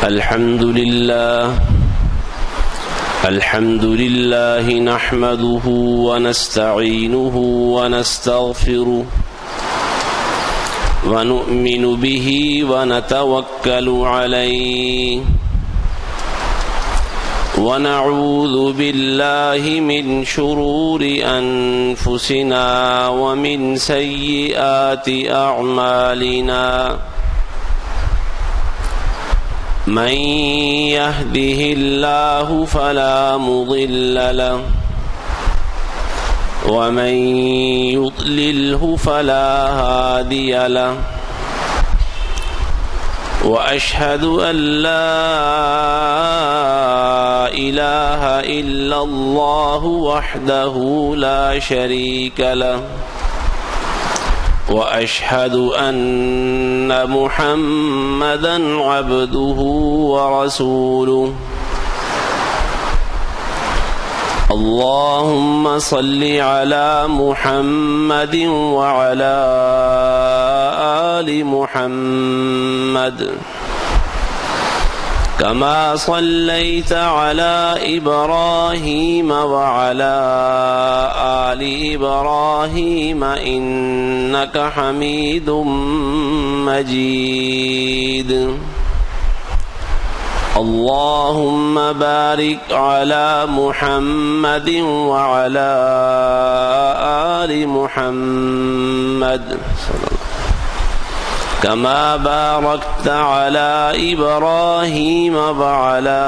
الحمد لله نحمده ونستعينه ونستغفره ونؤمن به ونتوكل عليه ونعوذ بالله من شرور أنفسنا ومن سيئات أعمالنا من يهده الله فلا مضل له ومن يضلله فلا هادي له وأشهد أن لا إله إلا الله وحده لا شريك له وأشهد أن محمدًا عبده ورسوله اللهم صل على محمد وعلى آل محمد كما صليت على إبراهيم وعلى آل إبراهيم إنك حميد مجيد اللهم بارك على محمد وعلى آل محمد كما باركت على إبراهيم وعلى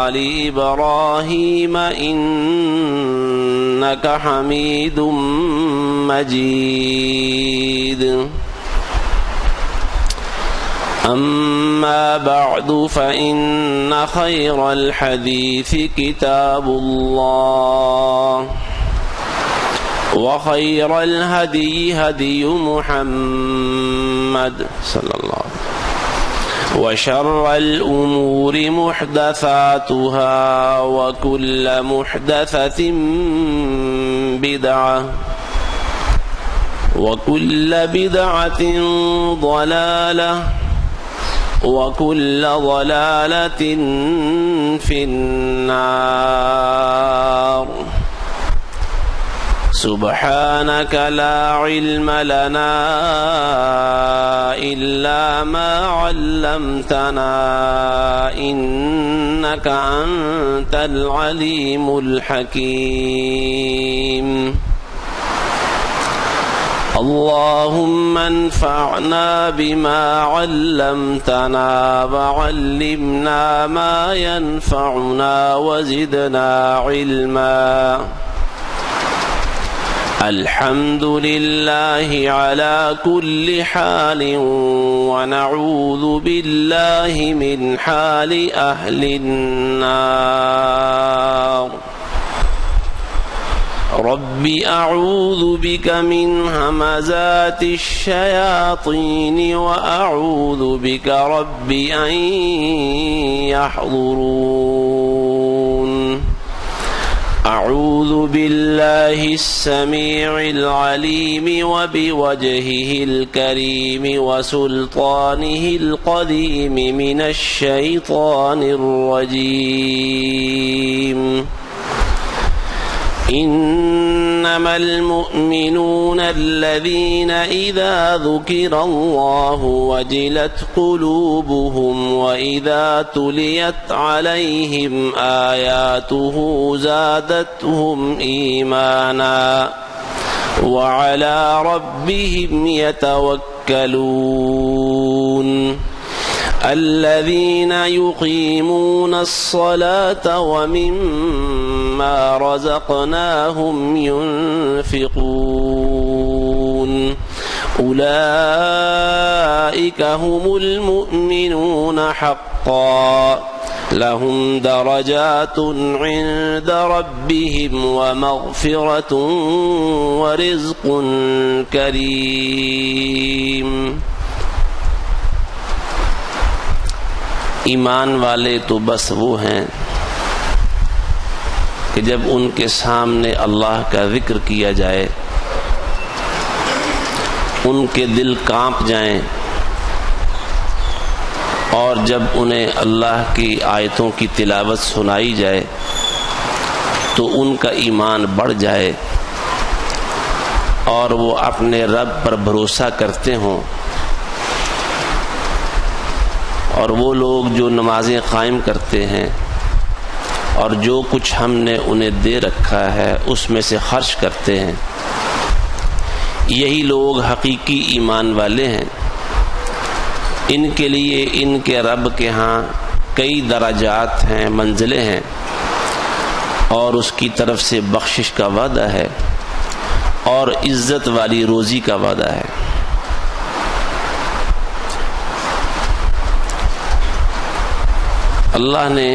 آل إبراهيم إنك حميد مجيد أما بعد فإن خير الحديث كتاب الله وخير الهدي هدي محمد صلى الله عليه وسلم وشر الأمور محدثاتها وكل محدثة بدعة وكل بدعة ضلالة وكل ضلالة في النار سبحانك لا علم لنا إلا ما علمتنا إنك أنت العليم الحكيم اللهم انفعنا بما علمتنا وعلمنا ما ينفعنا وزدنا علما الحمد لله على كل حال ونعوذ بالله من حال أهل النار رب أعوذ بك من همزات الشياطين وأعوذ بك رب أن يحضرون أعوذ بالله السميع العليم وبوجهه الكريم وسلطانه القديم من الشيطان الرجيم إنما المؤمنون الذين إذا ذكر الله وجلت قلوبهم وإذا تليت عليهم آياته زادتهم إيمانا وعلى ربهم يتوكلون الذين يقيمون الصلاة ومما رزقناهم ينفقون أولئك هم المؤمنون حقا لهم درجات عند ربهم ومغفرة ورزق كريم ایمان والے تو بس وہ ہیں کہ جب ان کے سامنے اللہ کا ذکر کیا جائے ان کے دل کانپ جائیں اور جب انہیں اللہ کی آیتوں کی تلاوت سنائی جائے تو ان کا ایمان بڑھ جائے اور وہ اپنے رب پر بھروسہ کرتے ہوں، اور وہ لوگ جو نمازیں قائم کرتے ہیں اور جو کچھ ہم نے انہیں دے رکھا ہے اس میں سے خرچ کرتے ہیں، یہی لوگ حقیقی ایمان والے ہیں۔ ان کے لیے ان کے رب کے ہاں کئی درجات ہیں، منزلیں ہیں، اور اس کی طرف سے بخشش کا وعدہ ہے اور عزت والی روزی کا وعدہ ہے۔ اللہ نے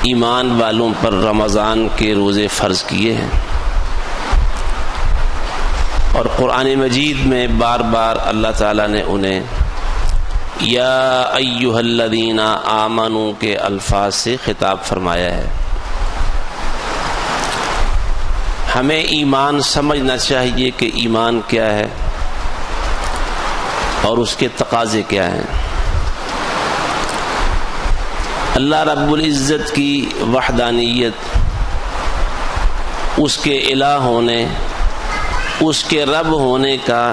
ایمان والوں پر رمضان کے روزے فرض کیے ہیں، اور قرآن مجید میں بار بار اللہ تعالیٰ نے انہیں یا ایھا الذین آمنوا کے الفاظ سے خطاب فرمایا ہے۔ ہمیں ایمان سمجھنا چاہیے کہ ایمان کیا ہے اور اس کے تقاضے کیا ہیں۔ اللہ رب العزت کی وحدانیت، اس کے الہ ہونے، اس کے رب ہونے کا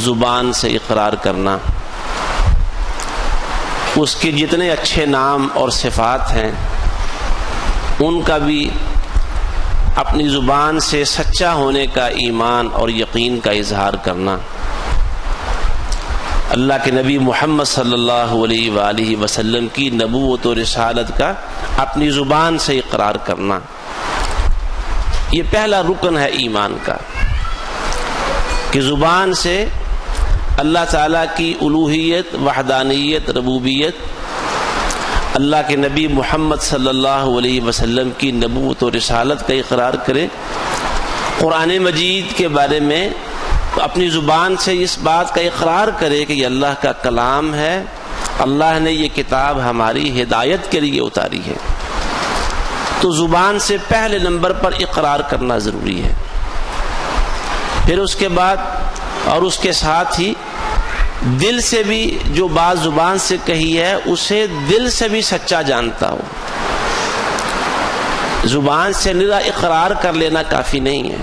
زبان سے اقرار کرنا، اس کے جتنے اچھے نام اور صفات ہیں ان کا بھی اپنی زبان سے سچا ہونے کا ایمان اور یقین کا اظہار کرنا، اللہ کے نبی محمد صلی اللہ علیہ وآلہ وسلم کی نبوت و رسالت کا اپنی زبان سے اقرار کرنا، یہ پہلا رکن ہے ایمان کا، کہ زبان سے اللہ تعالیٰ کی الوہیت، وحدانیت، ربوبیت، اللہ کے نبی محمد صلی اللہ علیہ وسلم کی نبوت و رسالت کا اقرار کرے، قرآن مجید کے بارے میں اپنی زبان سے اس بات کا اقرار کرے کہ یہ اللہ کا کلام ہے، اللہ نے یہ کتاب ہماری ہدایت کے لیے اتاری ہے۔ تو زبان سے پہلے نمبر پر اقرار کرنا ضروری ہے، پھر اس کے بعد اور اس کے ساتھ ہی دل سے بھی جو بات زبان سے کہی ہے اسے دل سے بھی سچا جانتا ہو۔ زبان سے نرا اقرار کر لینا کافی نہیں ہے،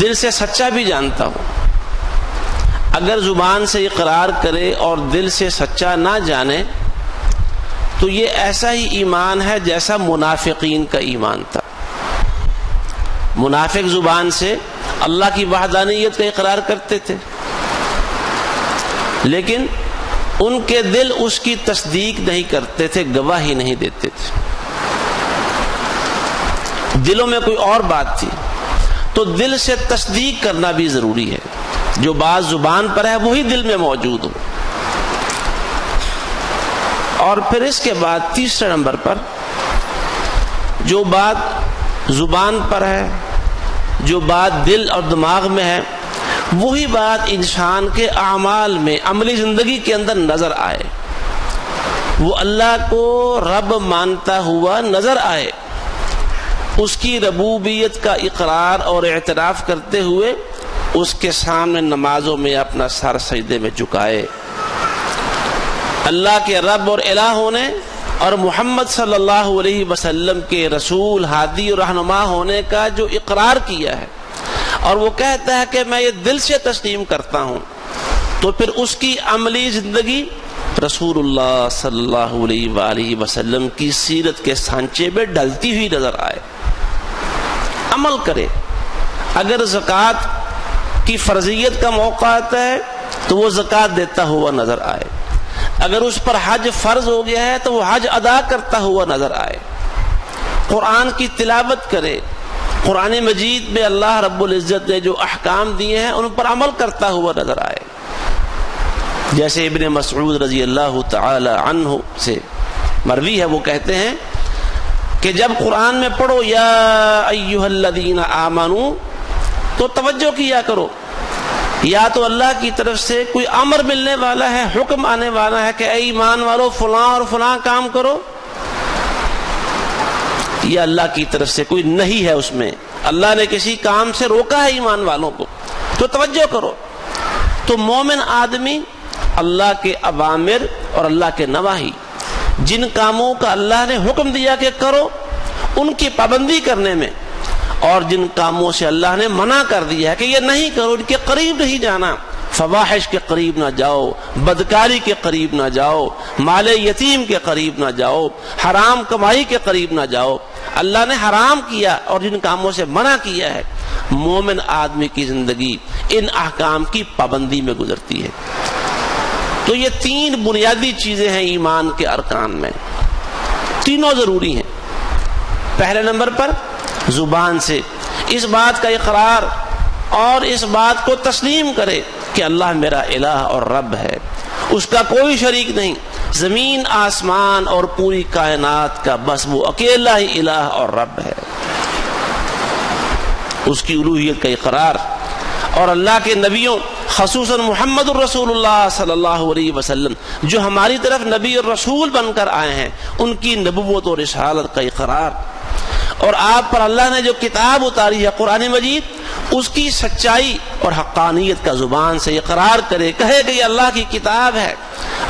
دل سے سچا بھی جانتا ہو۔ اگر زبان سے اقرار کرے اور دل سے سچا نہ جانے تو یہ ایسا ہی ایمان ہے جیسا منافقین کا ایمان تھا۔ منافق زبان سے اللہ کی وحدانیت کا اقرار کرتے تھے، لیکن ان کے دل اس کی تصدیق نہیں کرتے تھے، گواہی نہیں دیتے تھے، دلوں میں کوئی اور بات تھی۔ تو دل سے تصدیق کرنا بھی ضروری ہے، جو بات زبان پر ہے وہی دل میں موجود ہو۔ اور پھر اس کے بعد تیسرے نمبر پر جو بات زبان پر ہے، جو بات دل اور دماغ میں ہے، وہی بات انسان کے اعمال میں، عملی زندگی کے اندر نظر آئے، وہ اللہ کو رب مانتا ہوا نظر آئے، اس کی ربوبیت کا اقرار اور اعتراف کرتے ہوئے اس کے سامنے نمازوں میں اپنا سر سجدے میں جھکائے، اللہ کے رب اور الہ ہونے اور محمد صلی اللہ علیہ وسلم کے رسول، ہادی اور رہنما ہونے کا جو اقرار کیا ہے، اور وہ کہتا ہے کہ میں یہ دل سے تسلیم کرتا ہوں، تو پھر اس کی عملی زندگی رسول اللہ صلی اللہ علیہ وآلہ وسلم کی سیرت کے سانچے میں ڈلتی ہوئی نظر آئے، عمل کرے۔ اگر زکوٰۃ کی فرضیت کا موقع آتا ہے تو وہ زکوٰۃ دیتا ہوا نظر آئے، اگر اس پر حج فرض ہو گیا ہے تو وہ حج ادا کرتا ہوا نظر آئے، قرآن کی تلاوت کرے، قرآن مجید میں اللہ رب العزت نے جو احکام دیے ہیں ان پر عمل کرتا ہوا نظر آئے۔ جیسے ابن مسعود رضی اللہ تعالی عنہ سے مروی ہے، وہ کہتے ہیں کہ جب قرآن میں پڑھو یا ایھا الذین آمنوا تو توجہ کیا کرو، یا تو اللہ کی طرف سے کوئی امر ملنے والا ہے، حکم آنے والا ہے کہ اے ایمان والو فلاں اور فلاں کام کرو، یا اللہ کی طرف سے کوئی نہیں ہے، اس میں اللہ نے کسی کام سے روکا ہے ایمان والوں کو، تو توجہ کرو۔ تو مومن آدمی اللہ کے اوامر اور اللہ کے نواہی، جن کاموں کا اللہ نے حکم دیا کہ کرو ان کی پابندی کرنے میں، اور جن کاموں سے اللہ نے منع کر دیا ہے کہ یہ نہیں کرو، ان کے قریب نہیں جانا، فواحش کے قریب نہ جاؤ، بدکاری کے قریب نہ جاؤ، مال یتیم کے قریب نہ جاؤ، حرام کمائی کے قریب نہ جاؤ، اللہ نے حرام کیا اور جن کاموں سے منع کیا ہے، مومن آدمی کی زندگی ان احکام کی پابندی میں گزرتی ہے۔ تو یہ تین بنیادی چیزیں ہیں ایمان کے ارکان میں، تینوں ضروری ہیں۔ پہلے نمبر پر زبان سے اس بات کا اقرار اور اس بات کو تسلیم کرے کہ اللہ میرا الہ اور رب ہے، اس کا کوئی شریک نہیں، زمین آسمان اور پوری کائنات کا بس وہ اکیلا ہی الہ اور رب ہے، اس کی الوہیت کا اقرار، اور اللہ کے نبیوں خصوصاً محمد الرسول اللہ صلی اللہ علیہ وسلم جو ہماری طرف نبی اور رسول بن کر آئے ہیں، ان کی نبوت اور رسالت کا اقرار، اور آپ پر اللہ نے جو کتاب اتاری ہے قرآن مجید، اس کی سچائی اور حقانیت کا زبان سے اقرار کرے، کہے کہ یہ اللہ کی کتاب ہے،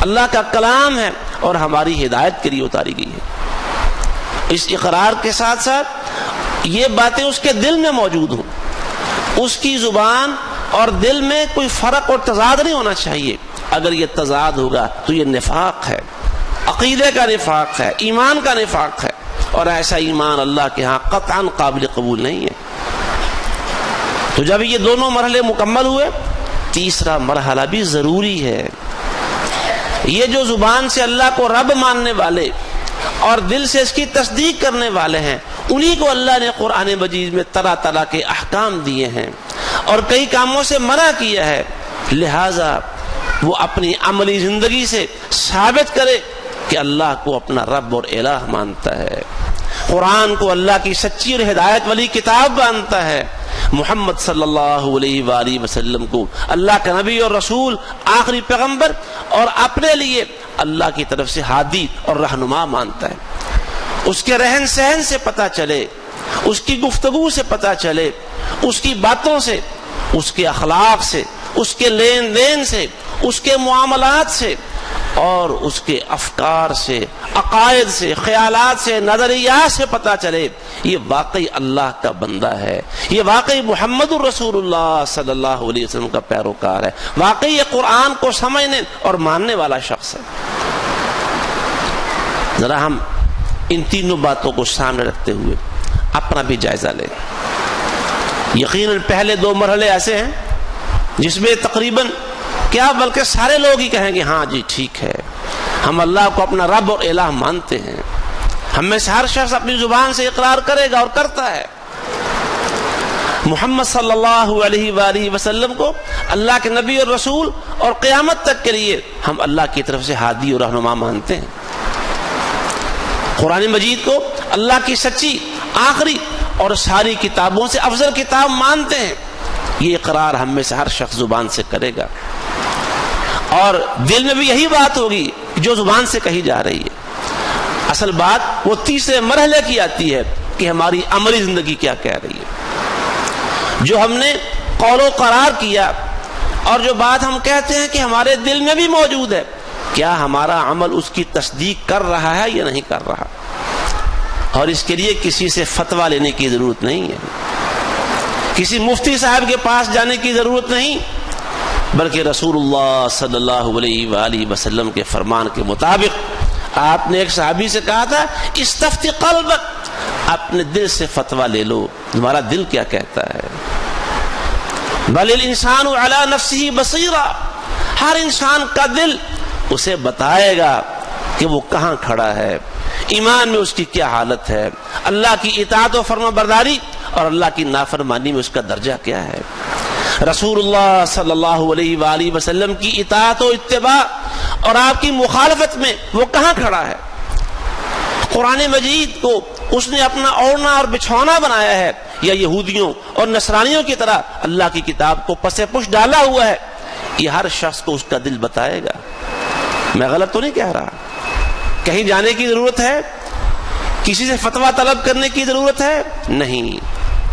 اللہ کا کلام ہے اور ہماری ہدایت کے لیے اتاری گئی ہے۔ اس اقرار کے ساتھ ساتھ یہ باتیں اس کے دل میں موجود ہوں، اس کی زبان اور دل میں کوئی فرق اور تضاد نہیں ہونا چاہیے۔ اگر یہ تضاد ہوگا تو یہ نفاق ہے، عقیدے کا نفاق ہے، ایمان کا نفاق ہے، اور ایسا ایمان اللہ کے ہاں قطعاً قابل قبول نہیں ہے۔ تو جب یہ دونوں مرحلے مکمل ہوئے، تیسرا مرحلہ بھی ضروری ہے۔ یہ جو زبان سے اللہ کو رب ماننے والے اور دل سے اس کی تصدیق کرنے والے ہیں، انہی کو اللہ نے قرآن مجید میں طرح طرح کے احکام دیے ہیں اور کئی کاموں سے منع کیا ہے، لہذا وہ اپنی عملی زندگی سے ثابت کرے کہ اللہ کو اپنا رب اور الہ مانتا ہے، قرآن کو اللہ کی سچی اور ہدایت والی کتاب مانتا ہے، محمد صلی اللہ علیہ وآلہ وسلم کو اللہ کا نبی اور رسول، آخری پیغمبر اور اپنے لیے اللہ کی طرف سے ہادی اور رہنما مانتا ہے۔ اس کے رہن سہن سے پتہ چلے، اس کی گفتگو سے پتہ چلے، اس کی باتوں سے، اس کے اخلاق سے، اس کے لین دین سے، اس کے معاملات سے اور اس کے افکار سے، عقائد سے، خیالات سے، نظریات سے پتہ چلے یہ واقعی اللہ کا بندہ ہے، یہ واقعی محمد الرسول اللہ صلی اللہ علیہ وسلم کا پیروکار ہے، واقعی یہ قرآن کو سمجھنے اور ماننے والا شخص ہے۔ ذرا ہم ان تینوں باتوں کو سامنے رکھتے ہوئے اپنا بھی جائزہ لیں۔ یقیناً پہلے دو مرحلے ایسے ہیں جس میں تقریباً کیا بلکہ سارے لوگ ہی کہیں گے ہاں جی ٹھیک ہے، ہم اللہ کو اپنا رب اور الہ مانتے ہیں، ہم میں سے ہر شخص اپنی زبان سے اقرار کرے گا اور کرتا ہے، محمد صلی اللہ علیہ وآلہ وسلم کو اللہ کے نبی اور رسول اور قیامت تک کے لیے ہم اللہ کی طرف سے ہادی اور رہنما مانتے ہیں، قرآن مجید کو اللہ کی سچی، آخری اور ساری کتابوں سے افضل کتاب مانتے ہیں۔ یہ اقرار ہم میں سے ہر شخص زبان سے کرے گا اور دل میں بھی یہی بات ہوگی جو زبان سے کہی جا رہی ہے۔ اصل بات وہ تیسرے مرحلے کی آتی ہے کہ ہماری عملی زندگی کیا کہہ رہی ہے، جو ہم نے قول و قرار کیا اور جو بات ہم کہتے ہیں کہ ہمارے دل میں بھی موجود ہے، کیا ہمارا عمل اس کی تصدیق کر رہا ہے یا نہیں کر رہا۔ اور اس کے لیے کسی سے فتویٰ لینے کی ضرورت نہیں ہے، کسی مفتی صاحب کے پاس جانے کی ضرورت نہیں، بلکہ رسول اللہ صلی اللہ علیہ وآلہ وسلم کے فرمان کے مطابق آپ نے ایک صحابی سے کہا تھا استفتی قلبک، اپنے دل سے فتویٰ لے لو، تمہارا دل کیا کہتا ہے۔ بل الانسان علی نفسہ بصیرہ، ہر انسان کا دل اسے بتائے گا کہ وہ کہاں کھڑا ہے، ایمان میں اس کی کیا حالت ہے، اللہ کی اطاعت و فرما برداری اور اللہ کی نافرمانی میں اس کا درجہ کیا ہے، رسول اللہ صلی اللہ علیہ وآلہ وسلم کی اطاعت و اتباع اور آپ کی مخالفت میں وہ کہاں کھڑا ہے۔ قرآن مجید کو اس نے اپنا اوڑھنا اور بچھونا بنایا ہے یا یہودیوں اور نصرانیوں کی طرح اللہ کی کتاب کو پس پش ڈالا ہوا ہے، یہ ہر شخص کو اس کا دل بتائے گا۔ میں غلط تو نہیں کہہ رہا، کہیں جانے کی ضرورت ہے، کسی سے فتویٰ طلب کرنے کی ضرورت ہے نہیں،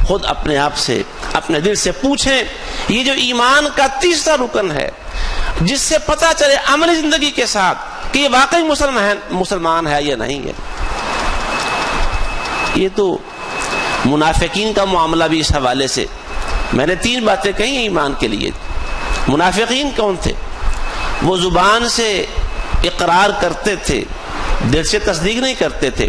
خود اپنے آپ سے، اپنے دل سے پوچھیں۔ یہ جو ایمان کا تیسرا رکن ہے جس سے پتہ چلے عملی زندگی کے ساتھ کہ یہ واقعی مسلمان ہے یا نہیں ہے. یہ تو منافقین کا معاملہ بھی اس حوالے سے میں نے 3 باتیں کہی ہیں ایمان کے لیے. منافقین کون تھے؟ وہ زبان سے اقرار کرتے تھے، دل سے تصدیق نہیں کرتے تھے،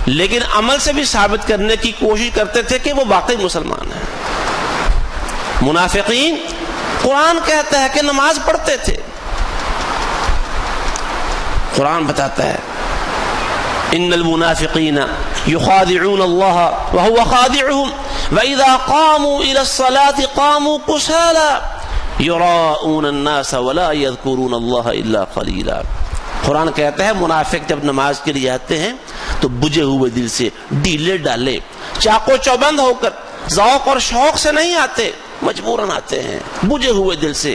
لیکن عمل سے بھی ثابت کرنے کی کوشش کرتے تھے کہ وہ واقعی مسلمان ہیں. منافقین قرآن کہتا ہے کہ نماز پڑھتے تھے. قرآن بتاتا ہے ان المنافقین یخادعون اللہ وهو خادعهم واذا قاموا الى الصلاة قاموا كسالى يراؤون الناس ولا يذكرون اللہ الا قلیلا. قرآن کہتا ہے منافق جب نماز کے لیے آتے ہیں تو بجھے ہوئے دل سے، ڈیلے ڈالے، چاقو چوبند ہو کر، ذوق اور شوق سے نہیں آتے، مجبوراً آتے ہیں، بجھے ہوئے دل سے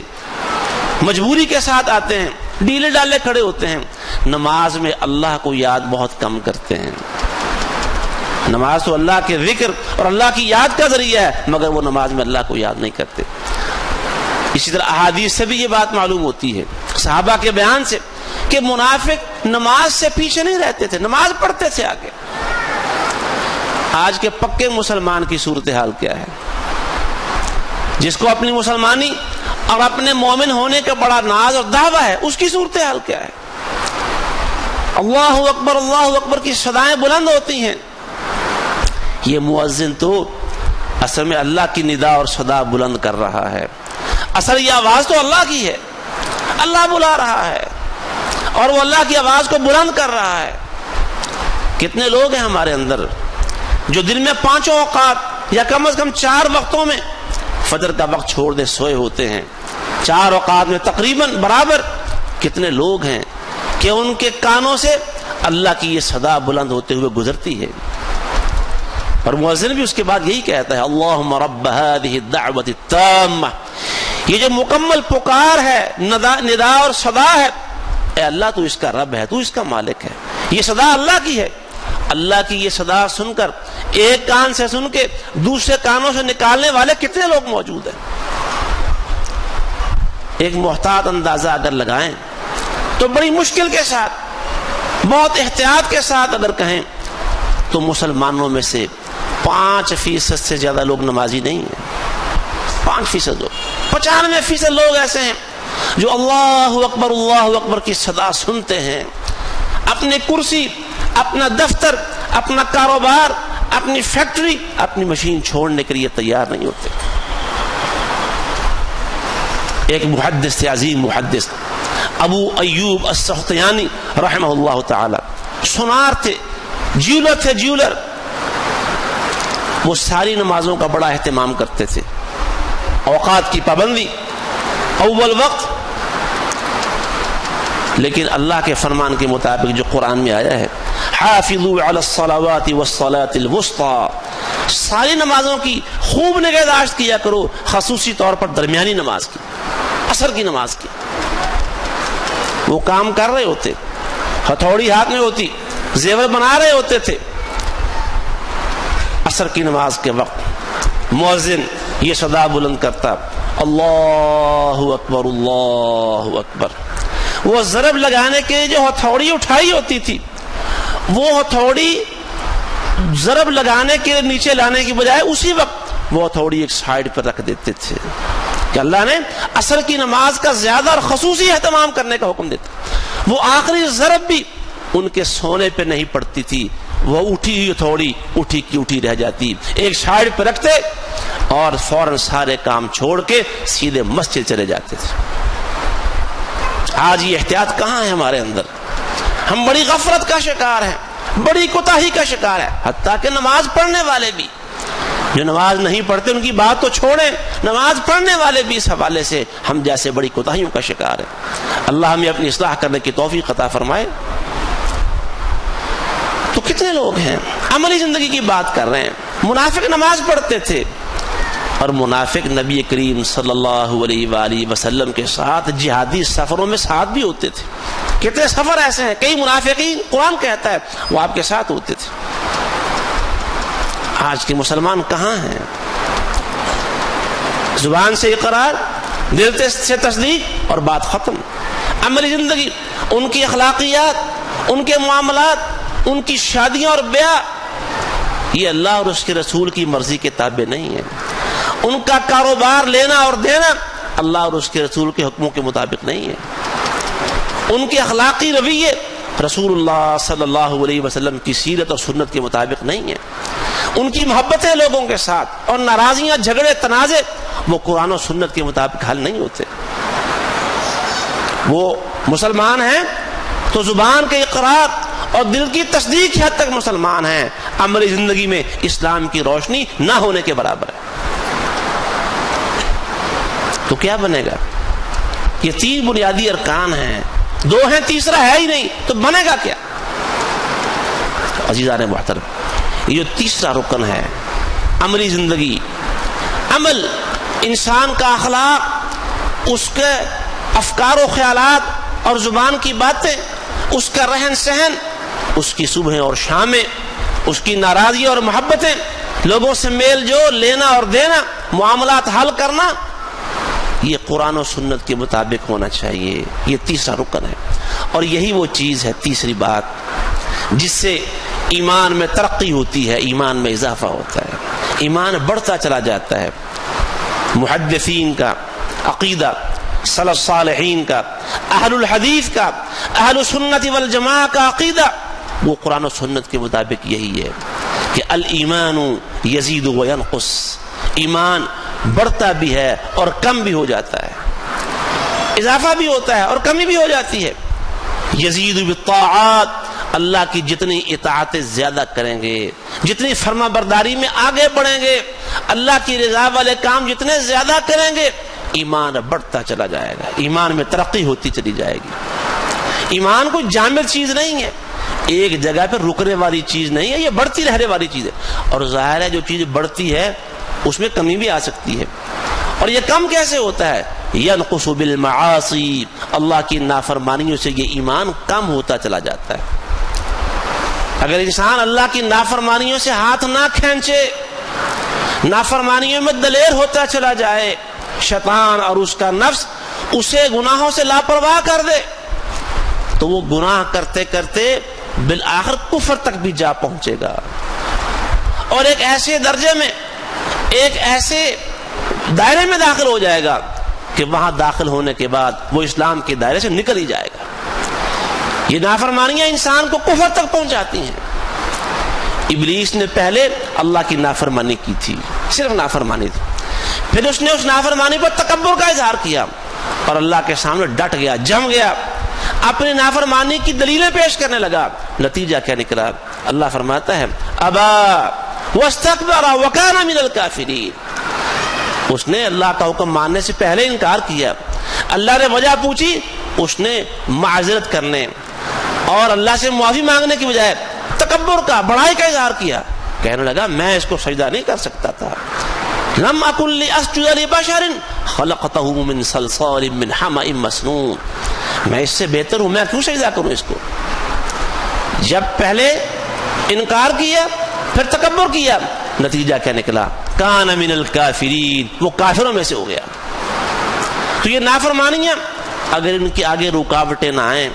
مجبوری کے ساتھ آتے ہیں، ڈیلے ڈالے کھڑے ہوتے ہیں. نماز میں اللہ کو یاد بہت کم کرتے ہیں. نماز تو اللہ کے ذکر اور اللہ کی یاد کا ذریعہ ہے، مگر وہ نماز میں اللہ کو یاد نہیں کرتے. اسی طرح احادیث سے بھی یہ بات معلوم ہوتی ہے، صحابہ کے بیان سے، کہ منافق نماز سے پیچھے نہیں رہتے تھے، نماز پڑھتے تھے آگے. آج کے پکے مسلمان کی صورتحال کیا ہے؟ جس کو اپنی مسلمانی اور اپنے مومن ہونے کا بڑا ناز اور دعویٰ ہے، اس کی صورتحال کیا ہے؟ اللہ اکبر کی صدائیں بلند ہوتی ہیں. یہ مؤذن تو اصل میں اللہ کی ندا اور صدا بلند کر رہا ہے. اصل یہ آواز تو اللہ کی ہے، اللہ بلا رہا ہے اور وہ اللہ کی آواز کو بلند کر رہا ہے. کتنے لوگ ہیں ہمارے اندر جو دن میں 5 اوقات یا کم از کم 4 وقتوں میں فجر کا وقت چھوڑ دے سوئے ہوتے ہیں. 4 اوقات میں تقریباً برابر کتنے لوگ ہیں کہ ان کے کانوں سے اللہ کی یہ صدا بلند ہوتے ہوئے گزرتی ہے. اور مؤذن بھی اس کے بعد یہی کہتا ہے اللہم رب هذه الدعوة التامة. یہ جو مکمل پکار ہے، ندا اور صدا ہے، اے اللہ تو اس کا رب ہے، تو اس کا مالک ہے. یہ صدا اللہ کی ہے. اللہ کی یہ صدا سن کر، ایک کان سے سن کے دوسرے کانوں سے نکالنے والے کتنے لوگ موجود ہیں. ایک محتاط اندازہ اگر لگائیں تو بڑی مشکل کے ساتھ، بہت احتیاط کے ساتھ اگر کہیں تو مسلمانوں میں سے 5% سے زیادہ لوگ نمازی نہیں ہیں. 5% لوگ، 95% لوگ ایسے ہیں جو اللہ اکبر کی صدا سنتے ہیں، اپنی کرسی، اپنا دفتر، اپنا کاروبار، اپنی فیکٹری، اپنی مشین چھوڑنے کے لیے تیار نہیں ہوتے. ایک محدث تھے، عظیم محدث، ابو ایوب السختیانی رحمہ اللہ تعالی. سنار تھے، جیولر تھے، جیولر. وہ ساری نمازوں کا بڑا اہتمام کرتے تھے، اوقات کی پابندی، اول وقت. لیکن اللہ کے فرمان کے مطابق جو قرآن میں آیا ہے حافظوا علی الصلوات والصلاة الوسطى، ساری نمازوں کی خوب نگہداشت کیا کرو، خصوصی طور پر درمیانی نماز کی، عصر کی نماز کی. وہ کام کر رہے ہوتے، ہتھوڑی ہاتھ میں ہوتی، زیور بنا رہے ہوتے تھے. عصر کی نماز کے وقت مؤذن یہ صدا بلند کرتا اللہ اکبر اللہ اکبر. وہ ضرب لگانے کے جو ہتھوڑی اٹھائی ہوتی تھی، وہ ہتھوڑی ضرب لگانے کے نیچے لانے کی بجائے اسی وقت وہ ہتھوڑی ایک سائڈ پر رکھ دیتے تھے کہ اللہ نے عصر کی نماز کا زیادہ اور خصوصی اہتمام کرنے کا حکم دیتا. وہ آخری ضرب بھی ان کے سونے پہ نہیں پڑتی تھی، وہ اٹھی ہوئی تھوڑی اٹھی کی اٹھی رہ جاتی، ایک سائڈ پہ رکھتے اور فوراً سارے کام چھوڑ کے سیدھے مسجد چلے جاتے تھے. آج یہ احتیاط کہاں ہے ہمارے اندر؟ ہم بڑی غفلت کا شکار ہیں، بڑی کوتاہی کا شکار ہے. حتیٰ کہ نماز پڑھنے والے بھی، جو نماز نہیں پڑھتے ان کی بات تو چھوڑیں، نماز پڑھنے والے بھی اس حوالے سے ہم جیسے بڑی کوتاہیوں کا شکار ہیں. اللہ ہمیں اپنی اصلاح کرنے کی توفیق عطا فرمائے. تو کتنے لوگ ہیں عملی زندگی کی بات کر رہے ہیں. منافق نماز پڑھتے تھے، اور منافق نبی کریم صلی اللہ علیہ وآلہ وسلم کے ساتھ جہادی سفروں میں ساتھ بھی ہوتے تھے. کتنے سفر ایسے ہیں، کئی منافقین قرآن کہتا ہے وہ آپ کے ساتھ ہوتے تھے. آج کے مسلمان کہاں ہیں؟ زبان سے اقرار، دل سے تصدیق اور بات ختم. عملی زندگی ان کی اخلاقیات، ان کے معاملات، ان کی شادیاں اور بیاہ، یہ اللہ اور اس کے رسول کی مرضی کے تابع نہیں ہے. ان کا کاروبار لینا اور دینا اللہ اور اس کے رسول کے حکموں کے مطابق نہیں ہے. ان کے اخلاقی رویے رسول اللہ صلی اللہ علیہ وسلم کی سیرت اور سنت کے مطابق نہیں ہے. ان کی محبتیں لوگوں کے ساتھ اور ناراضیاں، جھگڑے، تنازع، وہ قرآن و سنت کے مطابق حل نہیں ہوتے. وہ مسلمان ہیں تو زبان کے اقرار اور دل کی تصدیق کی حد تک مسلمان ہیں، عملی زندگی میں اسلام کی روشنی نہ ہونے کے برابر ہے. تو کیا بنے گا؟ یہ 3 بنیادی ارکان ہیں، 2 ہیں، تیسرا ہے ہی نہیں، تو بنے گا کیا؟ عزیزان محترم، یہ جو تیسرا رکن ہے عملی زندگی، عمل، انسان کا اخلاق، اس کے افکار و خیالات اور زبان کی باتیں، اس کا رہن سہن، اس کی صبح اور شامیں، اس کی ناراضی اور محبتیں، لوگوں سے میل جول، لینا اور دینا، معاملات حل کرنا، یہ قرآن و سنت کے مطابق ہونا چاہیے. یہ تیسرا رکن ہے. اور یہی وہ چیز ہے، تیسری بات، جس سے ایمان میں ترقی ہوتی ہے، ایمان میں اضافہ ہوتا ہے، ایمان بڑھتا چلا جاتا ہے. محدثین کا عقیدہ، سلف صالحین کا، اہل الحدیث کا، اہل سنت والجماعہ کا عقیدہ، وہ قرآن و سنت کے مطابق یہی ہے کہ الایمان یزید و ینقص، ایمان بڑھتا بھی ہے اور کم بھی ہو جاتا ہے، اضافہ بھی ہوتا ہے اور کمی بھی ہو جاتی ہے. یزید بالطاعات، اللہ کی جتنی اطاعتیں زیادہ کریں گے، جتنی فرما برداری میں آگے بڑھیں گے، اللہ کی رضا والے کام جتنے زیادہ کریں گے، ایمان بڑھتا چلا جائے گا، ایمان میں ترقی ہوتی چلی جائے گی. ایمان کوئی جامد چیز نہیں ہے، ایک جگہ پہ رکنے والی چیز نہیں ہے، یہ بڑھتی رہنے والی چیز ہے. اور ظاہر ہے جو چیز بڑھتی ہے اس میں کمی بھی آ سکتی ہے. اور یہ کم کیسے ہوتا ہے؟ ینقص بالمعاصی، اللہ کی نافرمانیوں سے یہ ایمان کم ہوتا چلا جاتا ہے. اگر انسان اللہ کی نافرمانیوں سے ہاتھ نہ کھینچے، نافرمانیوں میں دلیر ہوتا چلا جائے، شیطان اور اس کا نفس اسے گناہوں سے لاپرواہ کر دے، تو وہ گناہ کرتے کرتے بالآخر کفر تک بھی جا پہنچے گا، اور ایک ایسے درجے میں، ایک ایسے دائرے میں داخل ہو جائے گا کہ وہاں داخل ہونے کے بعد وہ اسلام کے دائرے سے نکل ہی جائے گا. یہ نافرمانیاں انسان کو کفر تک پہنچاتی ہیں. ابلیس نے پہلے اللہ کی نافرمانی کی تھی، صرف نافرمانی تھی، پھر اس نے اس نافرمانی پر تکبر کا اظہار کیا اور اللہ کے سامنے ڈٹ گیا، جم گیا، اپنی نافرمانی کی دلیلیں پیش کرنے لگا. نتیجہ کیا نکلا؟ اللہ فرماتا ہے ابا واستكبر وكان من الكافرين، اس نے اللہ کا حکم ماننے سے پہلے انکار کیا. اللہ نے وجہ پوچھی، اس نے معذرت کرنے اور اللہ سے معافی مانگنے کی بجائے تکبر کا، بڑائی کا اظہار کیا. کہنے لگا میں اس کو سجدہ نہیں کر سکتا تھا. لم اكن لاسجد لبشر خلقته من صلصال من حمأ مسنون، میں اس سے بہتر ہوں، میں کیوں سجدہ کروں اس کو؟ جب پہلے انکار کیا پھر تکبر کیا، نتیجہ کیا نکلا؟ کان من الکافرین، وہ کافروں میں سے ہو گیا. تو یہ نافرمانیاں اگر ان کے آگے رکاوٹیں نہ آئیں،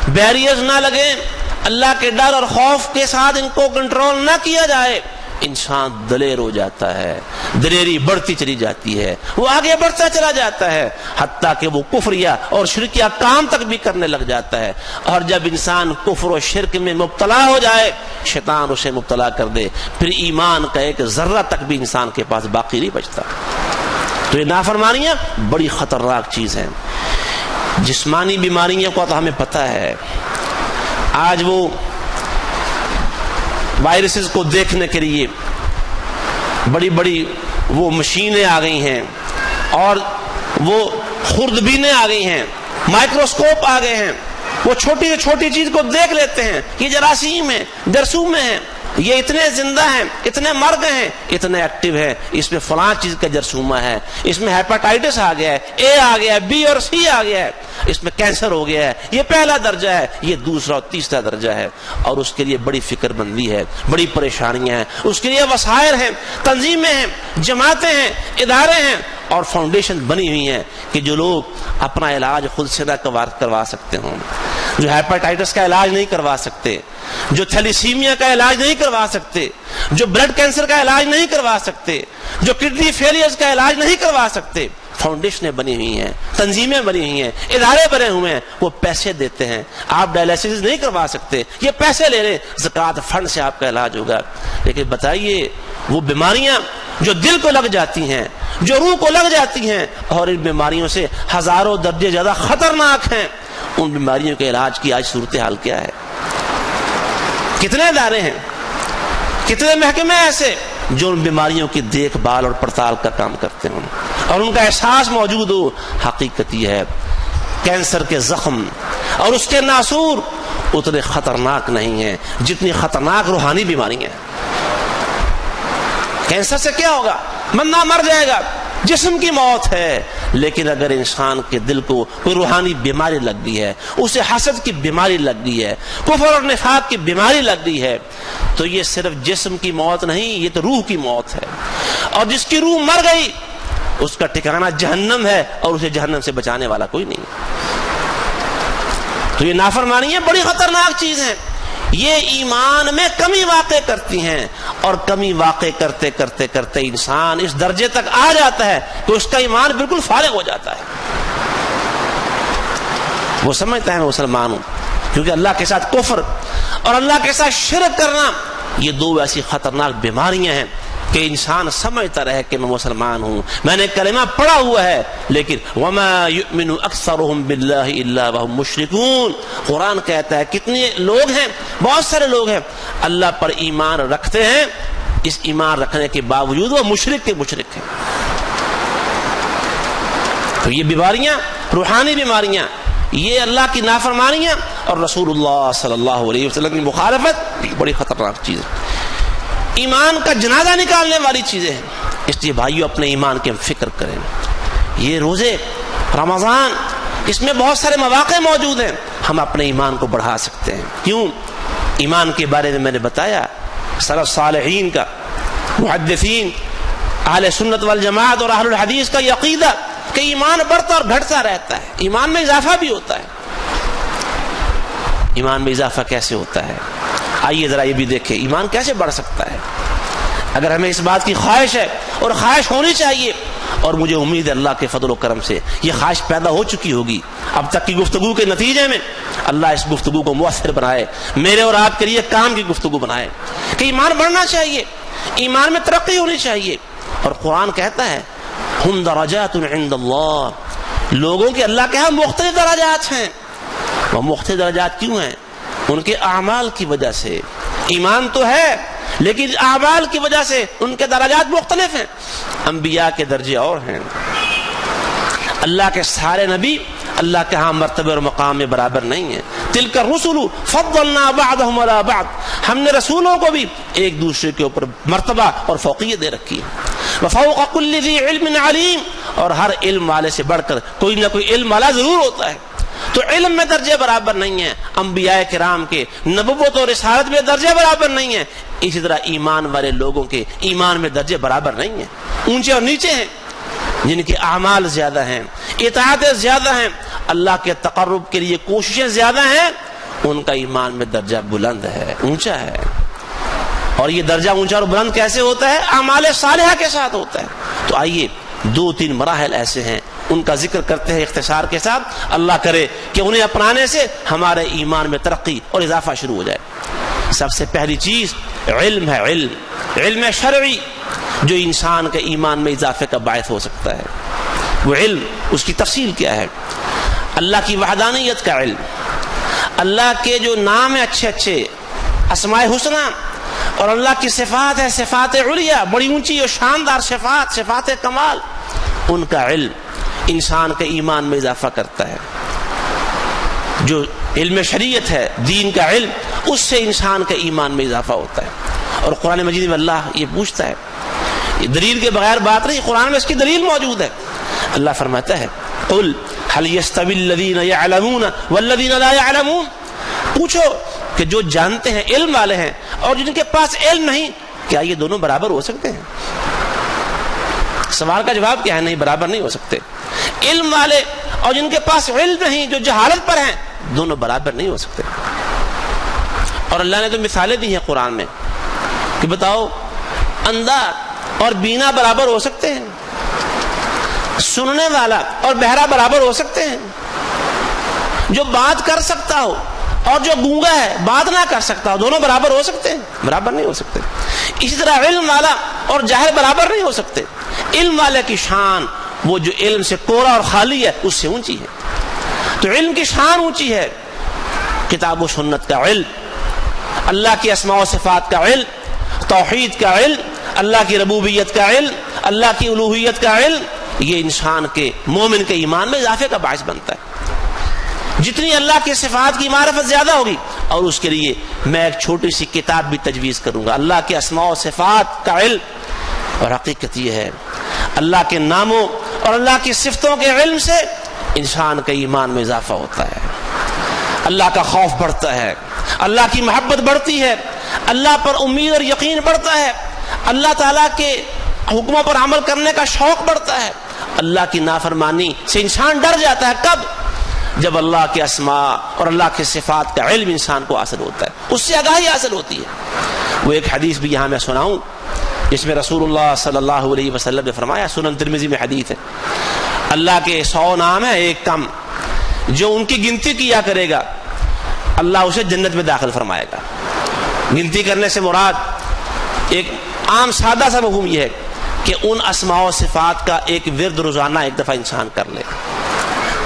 بیریئرز نہ لگیں، اللہ کے ڈر اور خوف کے ساتھ ان کو کنٹرول نہ کیا جائے، انسان دلیر ہو جاتا ہے، دلیری بڑھتی چلی جاتی ہے، وہ آگے بڑھتا چلا جاتا ہے، حتیٰ کہ وہ کفریہ اور شرکیہ کام تک بھی کرنے لگ جاتا ہے. اور جب انسان کفر و شرک میں مبتلا ہو جائے، شیطان اسے مبتلا کر دے، پھر ایمان کا ایک ذرہ تک بھی انسان کے پاس باقی نہیں بچتا. تو یہ نافرمانیاں بڑی خطرناک چیز ہیں. جسمانی بیماریوں کا تو ہمیں پتہ ہے، آج وہ وائرسز کو دیکھنے کے لیے بڑی بڑی وہ مشینیں آ گئی ہیں، اور وہ خوردبینیں آ گئی ہیں، مائکروسکوپ آ گئے ہیں، وہ چھوٹی سے چھوٹی چیز کو دیکھ لیتے ہیں. یہ جراثیم ہیں، جرثوم ہیں، یہ اتنے زندہ ہیں، اتنے مر گئے ہیں، اتنے ایکٹیو ہیں، اس میں فلاں چیز کا جرثومہ ہے، اس میں ہیپاٹائٹس آ گیا ہے، اے آ گیا ہے، بی اور سی آ گیا ہے، اس میں کینسر ہو گیا ہے، یہ پہلا درجہ ہے، یہ دوسرا اور تیسرا درجہ ہے. اور اس کے لیے بڑی فکر مندی ہے، بڑی پریشانیاں ہیں، اس کے لیے وسائل ہیں، تنظیمیں ہیں، جماعتیں ہیں، ادارے ہیں اور فاؤنڈیشن بنی ہوئی ہیں کہ جو لوگ اپنا علاج خود سے نہ کروا سکتے ہوں، جو ہیپاٹائٹس کا علاج نہیں کروا سکتے، جو تھیلیسیمیا کا علاج نہیں کروا سکتے، جو بلڈ کینسر کا علاج نہیں کروا سکتے، جو کڈنی فیلئرز کا علاج نہیں کروا سکتے، فاؤنڈیشنیں بنی ہوئی ہیں، تنظیمیں بنی ہوئی ہیں، ادارے بنے ہوئے ہیں، وہ پیسے دیتے ہیں. آپ ڈائلیسس نہیں کروا سکتے، یہ پیسے لے لیں، زکوٰۃ فنڈ سے آپ کا علاج ہوگا. لیکن بتائیے وہ بیماریاں جو دل کو لگ جاتی ہیں، جو روح کو لگ جاتی ہیں، اور ان بیماریوں سے ہزاروں درجے زیادہ خطرناک ہیں، ان بیماریوں کے علاج کی آج صورتحال کیا ہے؟ کتنے ادارے ہیں، کتنے محکمے ایسے جو ان بیماریوں کی دیکھ بھال اور پڑتال کا کام کرتے ہیں اور ان کا احساس موجود ہو. حقیقت یہ ہے کینسر کے زخم اور اس کے ناسور اتنے خطرناک نہیں ہیں جتنی خطرناک روحانی بیماریاں ہیں. کینسر سے کیا ہوگا؟ بندہ مر جائے گا، جسم کی موت ہے، لیکن اگر انسان کے دل کو کوئی روحانی بیماری لگ گئی ہے، اسے حسد کی بیماری لگ گئی ہے، کفر اور نفاق کی بیماری لگ گئی ہے، تو یہ صرف جسم کی موت نہیں، یہ تو روح کی موت ہے. اور جس کی روح مر گئی اس کا ٹھکانہ جہنم ہے، اور اسے جہنم سے بچانے والا کوئی نہیں. تو یہ نافرمانیاں بڑی خطرناک چیز ہیں، یہ ایمان میں کمی واقع کرتی ہیں، اور کمی واقع کرتے کرتے کرتے انسان اس درجے تک آ جاتا ہے کہ اس کا ایمان بالکل فارغ ہو جاتا ہے. وہ سمجھتا ہے میں مسلمان ہوں، کیونکہ اللہ کے ساتھ کفر اور اللہ کے ساتھ شرک کرنا یہ دو ایسی خطرناک بیماریاں ہیں کہ انسان سمجھتا رہے کہ میں مسلمان ہوں، میں نے کلمہ پڑھا ہوا ہے، لیکن وَمَا يُؤْمِنُ أَكْثَرُهُمْ بِاللَّهِ إِلَّا وَهُمْ مُشْرِكُونَ. قرآن کہتا ہے کتنے لوگ ہیں، بہت سارے لوگ ہیں اللہ پر ایمان رکھتے ہیں، اس ایمان رکھنے کے باوجود وہ مشرک کے مشرک ہیں. تو یہ بیماریاں روحانی بیماریاں، یہ اللہ کی نافرمانیاں اور رسول اللہ صلی اللہ علیہ وسلم کی مخالفت بڑی خطرناک چیز ہے، ایمان کا جنازہ نکالنے والی چیزیں ہیں. اس لیے بھائیو اپنے ایمان کے فکر کریں. یہ روزے رمضان اس میں بہت سارے مواقع موجود ہیں، ہم اپنے ایمان کو بڑھا سکتے ہیں. کیوں؟ ایمان کے بارے میں نے بتایا سلف صالحین کا، محدثین، اہل سنت والجماعت اور اہل الحدیث کا یہ عقیدہ کہ ایمان بڑھتا اور گھٹتا رہتا ہے، ایمان میں اضافہ بھی ہوتا ہے. ایمان میں اضافہ کیسے ہوتا ہے؟ آئیے ذرا یہ بھی دیکھیں ایمان کیسے بڑھ سکتا ہے. اگر ہمیں اس بات کی خواہش ہے اور خواہش ہونی چاہیے، اور مجھے امید ہے اللہ کے فضل و کرم سے یہ خواہش پیدا ہو چکی ہوگی، اب تک کی گفتگو کے نتیجے میں اللہ اس گفتگو کو مؤثر بنائے، میرے اور آپ کے لیے کام کی گفتگو بنائے کہ ایمان بڑھنا چاہیے، ایمان میں ترقی ہونی چاہیے. اور قرآن کہتا ہے ہم درجات عند اللہ، لوگوں کے اللہ کے ہاں مختلف درجات ہیں. وہ مختلف درجات کیوں ہیں؟ ان کے اعمال کی وجہ سے. ایمان تو ہے لیکن اعمال کی وجہ سے ان کے درجات مختلف ہیں. انبیاء کے درجے اور ہیں، اللہ کے سارے نبی اللہ کے ہاں مرتبے اور مقام میں برابر نہیں ہیں. تلک الرسل فضلنا بعضهم على بعض، ہم نے رسولوں کو بھی ایک دوسرے کے اوپر مرتبہ اور فوقیت دے رکھی ہے. وفوق كل ذي علم علیم، اور ہر علم والے سے بڑھ کر کوئی نہ کوئی علم والا ضرور ہوتا ہے. تو علم میں درجے برابر نہیں ہیں، انبیاء کرام کے نبوت اور رسالت میں درجے برابر نہیں ہیں. اسی طرح ایمان والے لوگوں کے ایمان میں درجے برابر نہیں ہیں، اونچے اور نیچے ہیں. جن کے اعمال زیادہ ہیں، اطاعتیں زیادہ ہیں، اللہ کے تقرب کے لیے کوششیں زیادہ ہیں، ان کا ایمان میں درجہ بلند ہے، اونچا ہے. اور یہ درجہ اونچا اور بلند کیسے ہوتا ہے؟ اعمال صالحہ کے ساتھ ہوتا ہے. تو آئیے دو تین مراحل ایسے ہیں، ان کا ذکر کرتے ہیں اختصار کے ساتھ. اللہ کرے کہ انہیں اپنانے سے ہمارے ایمان میں ترقی اور اضافہ شروع ہو جائے. سب سے پہلی چیز علم ہے، علم شرعی جو انسان کے ایمان میں اضافے کا باعث ہو سکتا ہے. وہ علم، اس کی تفصیل کیا ہے؟ اللہ کی وحدانیت کا علم، اللہ کے جو نام ہیں اچھے اچھے، اسماء حسنہ، اور اللہ کی صفات ہے، صفات علیہ، بڑی اونچی اور شاندار صفات، صفات کمال، ان کا علم انسان کے ایمان میں اضافہ کرتا ہے. جو علم شریعت ہے، دین کا علم، اس سے انسان کے ایمان میں اضافہ ہوتا ہے. اور قرآن مجید میں اللہ یہ پوچھتا ہے، یہ دلیل کے بغیر بات نہیں، قرآن میں اس کی دلیل موجود ہے. اللہ فرماتا ہے قل هل يستوي الذين يعلمون والذين لا يعلمون، پوچھو کہ جو جانتے ہیں، علم والے ہیں، اور جن کے پاس علم نہیں، کیا یہ دونوں برابر ہو سکتے ہیں؟ سوال کا جواب کیا ہے؟ نہیں، برابر نہیں ہو سکتے. علم والے اور جن کے پاس علم نہیں، جو جہالت پر ہیں، دونوں برابر نہیں ہو سکتے. اور اللہ نے تو مثالیں دی ہیں قرآن میں کہ بتاؤ اندھا اور بینا برابر ہو سکتے ہیں؟ سننے والا اور بہرا برابر ہو سکتے ہیں؟ جو بات کر سکتا ہو اور جو گونگا ہے بات نہ کر سکتا ہو، دونوں برابر ہو سکتے ہیں؟ برابر نہیں ہو سکتے. اسی طرح علم والا اور جاہل برابر نہیں ہو سکتے. علم والے کی شان وہ جو علم سے کورا اور خالی ہے اس سے اونچی ہے. تو علم کی شان اونچی ہے. کتاب و سنت کا علم، اللہ کی اسماء و صفات کا علم، توحید کا علم، اللہ کی ربوبیت کا علم، اللہ کی الوہیت کا علم، یہ انسان کے مومن کے ایمان میں اضافے کا باعث بنتا ہے. جتنی اللہ کی صفات کی معرفت زیادہ ہوگی، اور اس کے لیے میں ایک چھوٹی سی کتاب بھی تجویز کروں گا. اللہ کے اسماء و صفات کا علم. اور حقیقت یہ ہے اللہ کے ناموں اور اللہ کی صفتوں کے علم سے انسان کے ایمان میں اضافہ ہوتا ہے، اللہ کا خوف بڑھتا ہے، اللہ کی محبت بڑھتی ہے، اللہ پر امید اور یقین بڑھتا ہے، اللہ تعالیٰ کے حکموں پر عمل کرنے کا شوق بڑھتا ہے. اللہ کی نافرمانی سے انسان ڈر جاتا ہے. کب؟ جب اللہ کے اسماء اور اللہ کے صفات کا علم انسان کو حاصل ہوتا ہے، اس سے آگاہی حاصل ہوتی ہے. وہ ایک حدیث بھی یہاں میں سناؤں جس میں رسول اللہ صلی اللہ علیہ وسلم نے فرمایا، سنن ترمذی میں حدیث ہے، اللہ کے 100 نام ہے ایک کم، جو ان کی گنتی کیا کرے گا اللہ اسے جنت میں داخل فرمائے گا. گنتی کرنے سے مراد ایک عام سادہ سا مفہوم یہ ہے کہ ان اسماء و صفات کا ایک ورد روزانہ ایک دفعہ انسان کر لے.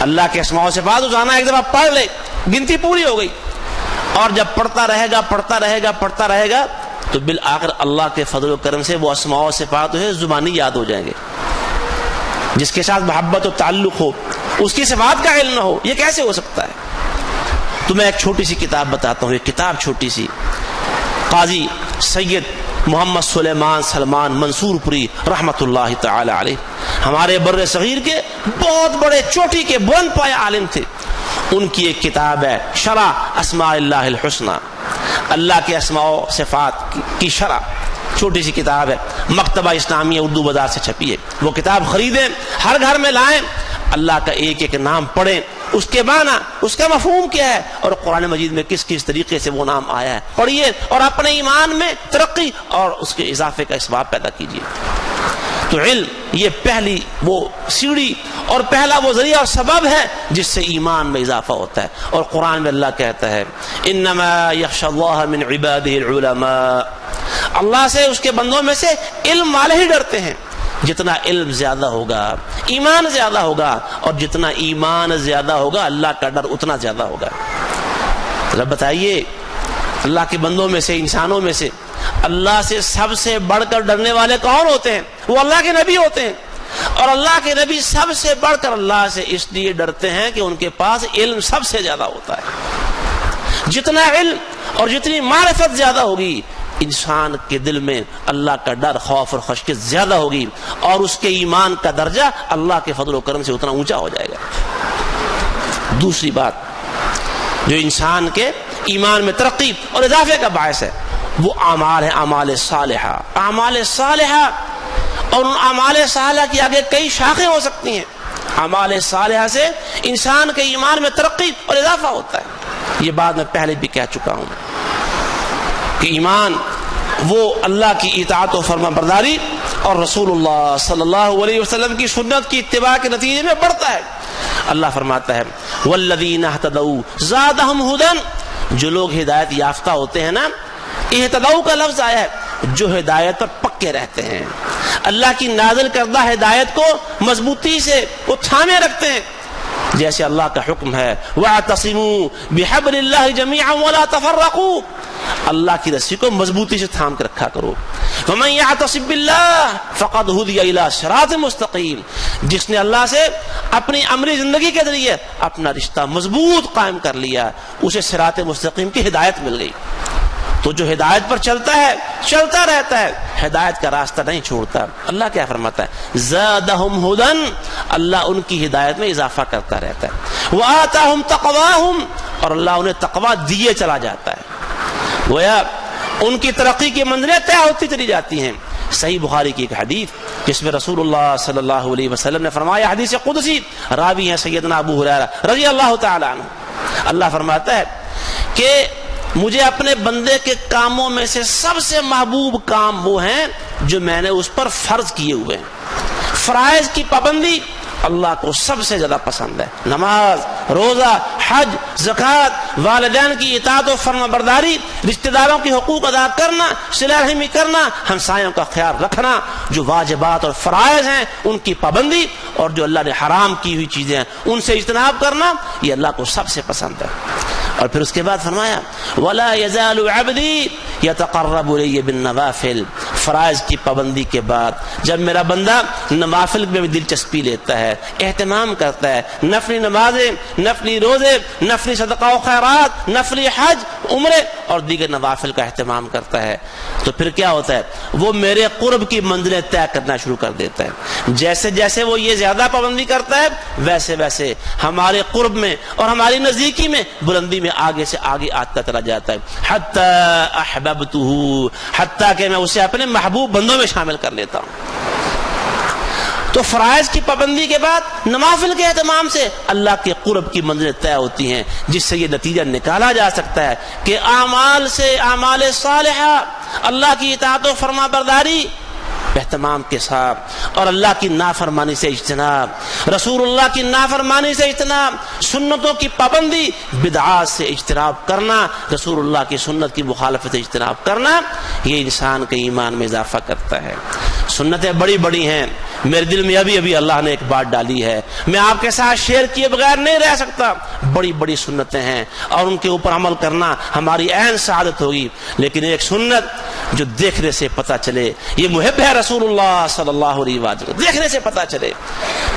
اللہ کے اسماء و صفات روزانہ ایک دفعہ پڑھ لے، گنتی پوری ہو گئی. اور جب پڑھتا رہے گا تو بالآخر اللہ کے فضل و کرم سے وہ اسماء و صفات زبانی یاد ہو جائیں گے. جس کے ساتھ محبت و تعلق ہو اس کی صفات کا علم نہ ہو، یہ کیسے ہو سکتا ہے؟ تو میں ایک چھوٹی سی کتاب بتاتا ہوں. ایک کتاب چھوٹی سی، قاضی سید محمد سلیمان سلمان منصور پوری رحمت اللہ تعالی علیہ، ہمارے بر صغیر کے بہت بڑے چوٹی کے بلند پائے عالم تھے. ان کی ایک کتاب ہے شرح اسماء اللہ الحسنى، اللہ کے اسماء و صفات کی شرح. چھوٹی سی کتاب ہے، مکتبہ اسلامیہ اردو بازار سے چھپی ہے. وہ کتاب خریدیں، ہر گھر میں لائیں، اللہ کا ایک ایک نام پڑھیں، اس کے معنی، اس کا مفہوم کیا ہے، اور قرآن مجید میں کس کس طریقے سے وہ نام آیا ہے پڑھیے، اور اپنے ایمان میں ترقی اور اس کے اضافے کا اسباب پیدا کیجیے. تو علم یہ پہلی وہ سیڑھی اور پہلا وہ ذریعہ اور سبب ہے جس سے ایمان میں اضافہ ہوتا ہے. اور قرآن میں اللہ کہتا ہے انما یخشی اللہ من عباده العلماء، اللہ سے اس کے بندوں میں سے علم والے ہی ڈرتے ہیں. جتنا علم زیادہ ہوگا ایمان زیادہ ہوگا، اور جتنا ایمان زیادہ ہوگا اللہ کا ڈر اتنا زیادہ ہوگا. ذرا بتائیے اللہ کے بندوں میں سے، انسانوں میں سے اللہ سے سب سے بڑھ کر ڈرنے والے کون ہوتے ہیں؟ وہ اللہ کے نبی ہوتے ہیں. اور اللہ کے نبی سب سے بڑھ کر اللہ سے اس لیے ڈرتے ہیں کہ ان کے پاس علم سب سے زیادہ ہوتا ہے. جتنا علم اور جتنی معرفت زیادہ ہوگی انسان کے دل میں اللہ کا ڈر، خوف اور خشیت زیادہ ہوگی، اور اس کے ایمان کا درجہ اللہ کے فضل و کرم سے اتنا اونچا ہو جائے گا. دوسری بات جو انسان کے ایمان میں ترقی اور اضافے کا باعث ہے وہ اعمال ہے، اعمال صالحہ. اعمال صالحہ، اور ان اعمال صالحہ کی آگے کئی شاخیں ہو سکتی ہیں. اعمال صالحہ سے انسان کے ایمان میں ترقی اور اضافہ ہوتا ہے. یہ بات میں پہلے بھی کہہ چکا ہوں کہ ایمان وہ اللہ کی اطاعت و فرما برداری اور رسول اللہ صلی اللہ علیہ وسلم کی سنت کی اتباع کے نتیجے میں بڑھتا ہے. اللہ فرماتا ہے والذین اہتدوا زادہم ھدی، جو لوگ ہدایت یافتہ ہوتے ہیں نا، اہتدوا کا لفظ آیا ہے جو ہدایت پر پکے رہتے ہیں، اللہ کی نازل کردہ ہدایت کو مضبوطی سے وہ تھامے رکھتے ہیں. جیسے اللہ کا حکم ہے وَاعْتَصِمُوا بِحَبْلِ اللَّهِ جَمِيعًا وَلَا تَفَرَّقُوا، اللہ کی رسی کو مضبوطی سے تھام کے رکھا کرو. وَمَن يَعْتَصِم بِاللَّهِ فَقَدْ هُدِيَ إِلَىٰ صِرَاطٍ مُسْتَقِيمٍ، جس نے اللہ سے اپنی عملی زندگی کے ذریعے اپنا رشتہ مضبوط قائم کر لیا، اسے صراط مستقیم کی ہدایت مل گئی. تو جو ہدایت پر چلتا ہے چلتا رہتا ہے، ہدایت کا راستہ نہیں چھوڑتا. اللہ کیا فرماتا ہے زادہم ھدی، اللہ ان کی ہدایت میں اضافہ کرتا رہتا ہے. وآتاہم تقواہم، اور اللہ انہیں تقوی دیے چلا جاتا ہے. گویا ان کی ترقی کی منزلیں طے ہوتی چلی جاتی ہیں. صحیح بخاری کی ایک حدیث جس میں رسول اللہ صلی اللہ علیہ وسلم نے فرمایا، حدیث قدسی، راوی ہیں سیدنا ابو ہریرہ رضی اللہ تعالی عنہ، اللہ فرماتا ہے کہ مجھے اپنے بندے کے کاموں میں سے سب سے محبوب کام وہ ہیں جو میں نے اس پر فرض کیے ہوئے ہیں۔ فرائض کی پابندی اللہ کو سب سے زیادہ پسند ہے۔ نماز، روزہ، حج، زکوٰۃ، والدین کی اطاعت و فرما برداری، رشتہ داروں کے حقوق ادا کرنا، صلہ رحمی کرنا، ہمسایوں کا خیال رکھنا، جو واجبات اور فرائض ہیں ان کی پابندی، اور جو اللہ نے حرام کی ہوئی چیزیں ہیں ان سے اجتناب کرنا، یہ اللہ کو سب سے پسند ہے۔ اور پھر اس کے بعد فرمایا وَلَا يَزَالُ عَبْدِي يَتَقَرَّبُ إِلَيَّ بِالنَّوَافِلِ، فرائض کی پابندی کے بعد جب میرا بندہ نوافل میں بھی دلچسپی لیتا ہے، اہتمام کرتا ہے، نفلی نمازیں، نفلی روزے، نفلی صدقہ و خیرات، نفلی حج، عمرے اور دیگر نوافل کا اہتمام کرتا ہے، تو پھر کیا ہوتا ہے؟ وہ میرے قرب کی منزلیں طے کرنا شروع کر دیتا ہے۔ جیسے جیسے وہ یہ زیادہ پابندی کرتا ہے ویسے ویسے ہمارے قرب میں اور ہماری نزدیکی میں بلندی میں آگے سے آگے آتا چلا جاتا ہے، حتی احببتہ، حتیٰ کہ میں اسے اپنے محبوب بندوں میں شامل کر لیتا ہوں۔ تو فرائض کی پابندی کے بعد نوافل کے اہتمام سے اللہ کے قرب کی منزلیں طے ہوتی ہیں، جس سے یہ نتیجہ نکالا جا سکتا ہے کہ اعمال سے اعمال صالحہ، اللہ کی اطاعت و فرما برداری اہتمام کے ساتھ، اور اللہ کی نافرمانی سے اجتناب، رسول اللہ کی نافرمانی سے اجتناب، سنتوں کی پابندی، بدعات سے اجتناب کرنا، رسول اللہ کی سنت کی مخالفت سے اجتناب کرنا، یہ انسان کے ایمان میں اضافہ کرتا ہے۔ سنتیں بڑی بڑی ہیں، میرے دل میں ابھی اللہ نے ایک بات ڈالی ہے، میں آپ کے ساتھ شیئر کیے بغیر نہیں رہ سکتا، بڑی بڑی سنتیں ہیں اور ان کے اوپر عمل کرنا ہماری عین سعادت ہوگی، لیکن ایک سنت جو دیکھنے سے پتہ چلے یہ محب ہے رسول اللہ صلی اللہ علیہ وسلم، دیکھنے سے پتہ چلے،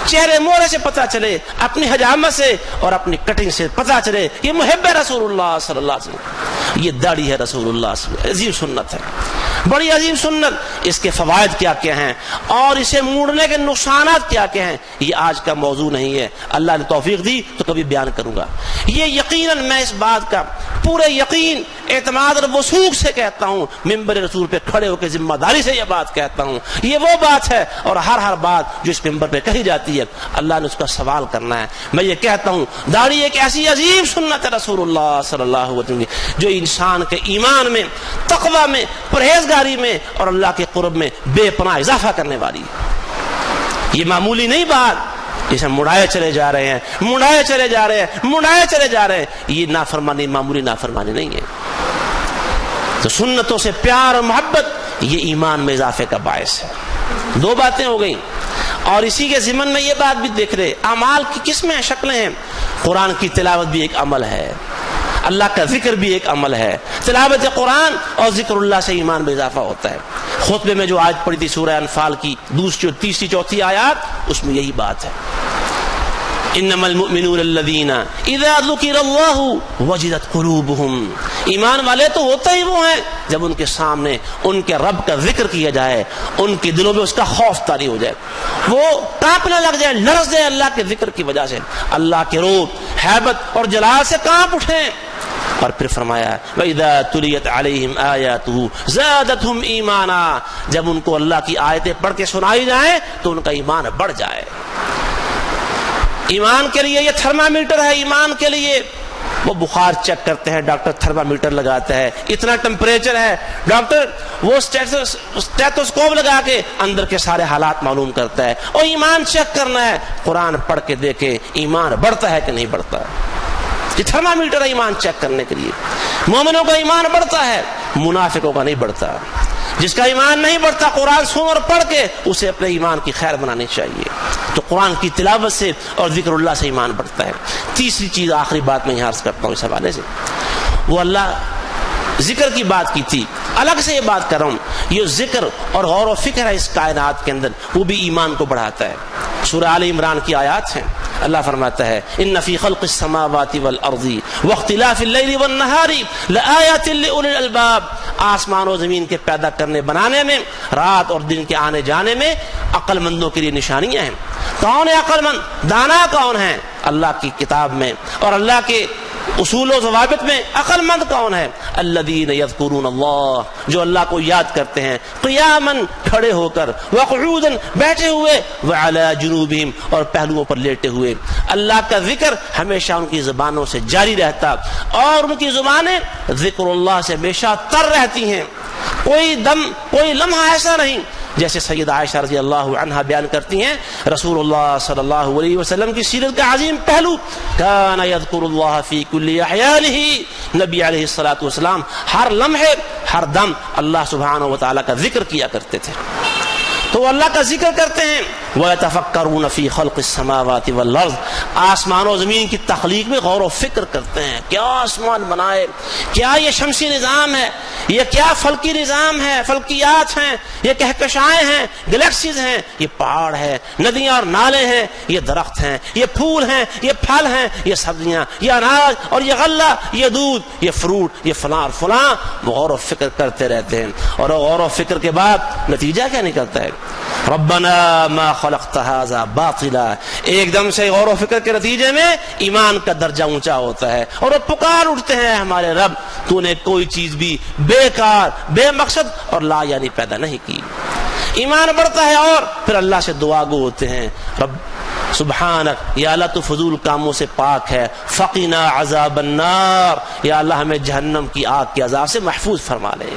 چہرے مورے سے پتہ چلے، اپنی حجامت سے اور اپنی کٹنگ سے پتہ چلے یہ محب ہے رسول اللہ صلی اللہ علیہ وسلم، یہ داڑھی ہے رسول اللہ صلی اللہ علیہ وسلم، عظیم سنت ہے، بڑی عظیم سنت، اس کے فوائد کیا کیا ہیں اور اسے موڑنے کے نقصانات کیا کیا ہیں یہ آج کا موضوع نہیں ہے، اللہ نے توفیق دی تو کبھی بیان کروں گا۔ یہ یقیناً میں اس بات کا پورے یقین، اعتماد اور وثوق سے کہتا ہوں، ممبر رسول پہ کھڑے ہو کے ذمہ داری سے یہ بات کہتا ہوں، یہ وہ بات ہے اور ہر بات جو اس ممبر پہ کہی جاتی ہے اللہ نے اس کا سوال کرنا ہے۔ میں یہ کہتا ہوں داڑھی ایک ایسی عظیم سنت ہے رسول اللہ صلی اللہ علیہ وسلم جو انسان کے ایمان میں، تقوی میں، پرہیزگاری میں اور اللہ کے قرب میں بے پناہ اضافہ کرنے والی ہے۔ یہ معمولی نہیں بات جسے مڑائے چلے جا رہے ہیں، مڑائے چلے جا رہے ہیں، مڑائے چلے جا رہے ہیں، یہ نافرمانی معمولی نافرمانی نہیں ہے۔ تو سنتوں سے پیار اور محبت یہ ایمان میں اضافے کا باعث ہے۔ دو باتیں ہو گئیں، اور اسی کے ضمن میں یہ بات بھی دیکھ رہے اعمال کی قسمیں شکلیں ہیں، قرآن کی تلاوت بھی ایک عمل ہے، اللہ کا ذکر بھی ایک عمل ہے، تلاوت قرآن اور ذکر اللہ سے ایمان میں اضافہ ہوتا ہے۔ خطبے میں جو آیت پڑھی تھی سورہ انفال کی دوسری تیسری چوتھی آیات، اس میں یہی بات ہے، انما المؤمنون الذین اذا ذکر اللہ وجلت قلوبہم، ایمان والے تو ہوتے ہی وہ ہیں جب ان کے سامنے ان کے رب کا ذکر کیا جائے، ان کے دلوں میں اس کا خوف طاری ہو جائے، وہ کانپنے لگ جائے، لرز جائے اللہ کے ذکر کی وجہ سے، اللہ کے روب، ہیبت اور جلال سے کانپ اٹھیں۔ اور پھر فرمایا وَإِذَا تُلِيَتْ عَلَيْهِمْ آيَاتُهُ زَادَتْهُمْ ایمانا، جب ان کو اللہ کی آیتیں پڑھ کے سنائی جائیں تو ان کا ایمان بڑھ جائے۔ ایمان کے لیے یہ تھرمامیٹر ہے، ایمان کے لیے وہ بخار چیک کرتے ہیں، ڈاکٹر تھرمامیٹر لگاتا ہے، اتنا ٹمپریچر ہے، ڈاکٹر وہ اسٹیتھوسکوپ لگا کے اندر کے سارے حالات معلوم کرتا ہے، اور ایمان چیک کرنا ہے، قرآن پڑھ کے دیکھے ایمان بڑھتا ہے کہ نہیں بڑھتا ہے، یہ تھرمامیٹر ہے ایمان چیک کرنے کے لیے۔ مومنوں کا ایمان بڑھتا ہے، منافقوں کا نہیں بڑھتا۔ جس کا ایمان نہیں بڑھتا قرآن سن اور پڑھ کے اسے اپنے ایمان کی خیر بنانی چاہیے۔ تو قرآن کی تلاوت سے اور ذکر اللہ سے ایمان بڑھتا ہے۔ تیسری چیز، آخری بات میں یہاں عرض کرتا ہوں اس حوالے سے، وہ اللہ ذکر کی بات کی تھی، الگ سے یہ بات کر رہا ہوں، یہ ذکر اور غور و فکر ہے اس کائنات کے اندر، وہ بھی ایمان کو بڑھاتا ہے۔ سورہ آل عمران کی آیات ہیں، اللہ فرماتا ہے ان فی خلق السماوات والارض واختلاف اللیل والنہار لآیات لأولی الالباب، آسمان و زمین کے پیدا کرنے بنانے میں، رات اور دن کے آنے جانے میں عقل مندوں کے لیے نشانیاں ہیں۔ کون ہے عقل مند؟ دانا کون ہے؟ اللہ کی کتاب میں اور اللہ کے اصول و ضوابط میں عقل مند کون ہے؟ الذین یذکرون اللہ، جو اللہ کو یاد کرتے ہیں، قیاما کھڑے ہو کر، وقعودا بیٹھے ہوئے، وعلی جنوبہم اور پہلوؤں پر لیٹے ہوئے۔ اللہ کا ذکر ہمیشہ ان کی زبانوں سے جاری رہتا اور ان کی زبانیں ذکر اللہ سے ہمیشہ تر رہتی ہیں۔ کوئی لمحہ ایسا نہیں، جیسے سید عائشہ رضی اللہ عنہا بیان کرتی ہیں، رسول اللہ صلی اللہ علیہ وسلم کی سیرت کا عظیم پہلو، کان یذکر اللہ فی کل احیانہ، نبی علیہ الصلوۃ والسلام ہر لمحے ہر دم اللہ سبحانہ و تعالیٰ کا ذکر کیا کرتے تھے۔ تو وہ اللہ کا ذکر کرتے ہیں، وَيَتَفَكَّرُونَ فِي خَلْقِ السَّمَاوَاتِ وَالْأَرْضِ، آسمان و زمین کی تخلیق میں غور و فکر کرتے ہیں، کیا آسمان بنائے، کیا یہ شمسی نظام ہے، یہ کیا فلکی نظام ہے، فلکیات ہیں، یہ کہکشائیں ہیں، گلیکسیز ہیں، یہ پہاڑ ہے، ندیاں اور نالے ہیں، یہ درخت ہیں، یہ پھول ہیں، یہ پھل ہیں، یہ سبزیاں، یہ اناج اور یہ غلہ، یہ دودھ، یہ فروٹ، یہ فلاں اور فلاں، غور و فکر کرتے رہتے ہیں۔ اور غور و فکر کے بعد نتیجہ کیا نکلتا ہے؟ ربنا ما خلقت هذا باطلا، ایک دم سے غور و فکر کے نتیجے میں ایمان کا درجہ اونچا ہوتا ہے اور وہ پکار اٹھتے ہیں، ہمارے رب تو نے کوئی چیز بھی بیکار، بے مقصد اور لا یعنی پیدا نہیں کی۔ ایمان بڑھتا ہے اور پھر اللہ سے دعا گو ہوتے ہیں، رب سبحانک، یا اللہ تو فضول کاموں سے پاک ہے، فقنا عذاب النار، یا اللہ ہمیں جہنم کی آگ کے عذاب سے محفوظ فرما لے۔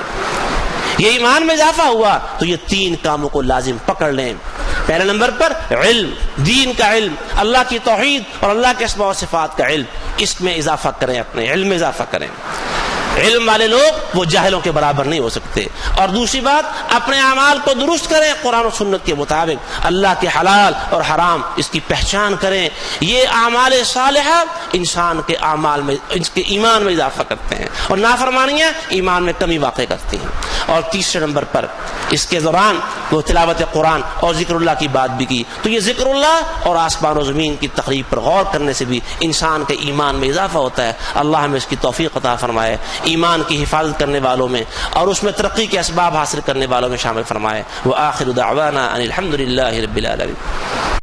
یہ ایمان میں اضافہ ہوا تو یہ تین کاموں کو لازم پکڑ لیں۔ پہلے نمبر پر علم، دین کا علم، اللہ کی توحید اور اللہ کے اسماء و صفات کا علم، اس میں اضافہ کریں، اپنے علم میں اضافہ کریں۔ علم والے لوگ وہ جاہلوں کے برابر نہیں ہو سکتے۔ اور دوسری بات، اپنے اعمال کو درست کریں قرآن و سنت کے مطابق، اللہ کے حلال اور حرام اس کی پہچان کریں۔ یہ اعمال صالحہ انسان کے اعمال میں، اس کے ایمان میں اضافہ کرتے ہیں، اور نافرمانیاں ایمان میں کمی واقع کرتی ہیں۔ اور تیسرے نمبر پر اس کے دوران وہ تلاوت قرآن اور ذکر اللہ کی بات بھی کی، تو یہ ذکر اللہ اور آسمان و زمین کی تقریب پر غور کرنے سے بھی انسان کے ایمان میں اضافہ ہوتا ہے۔ اللہ ہمیں اس کی توفیق عطا فرمائے، ایمان کی حفاظت کرنے والوں میں اور اس میں ترقی کے اسباب حاصل کرنے والوں میں شامل فرمائے۔ وآخر دعوانا ان الحمد للہ رب العالمین۔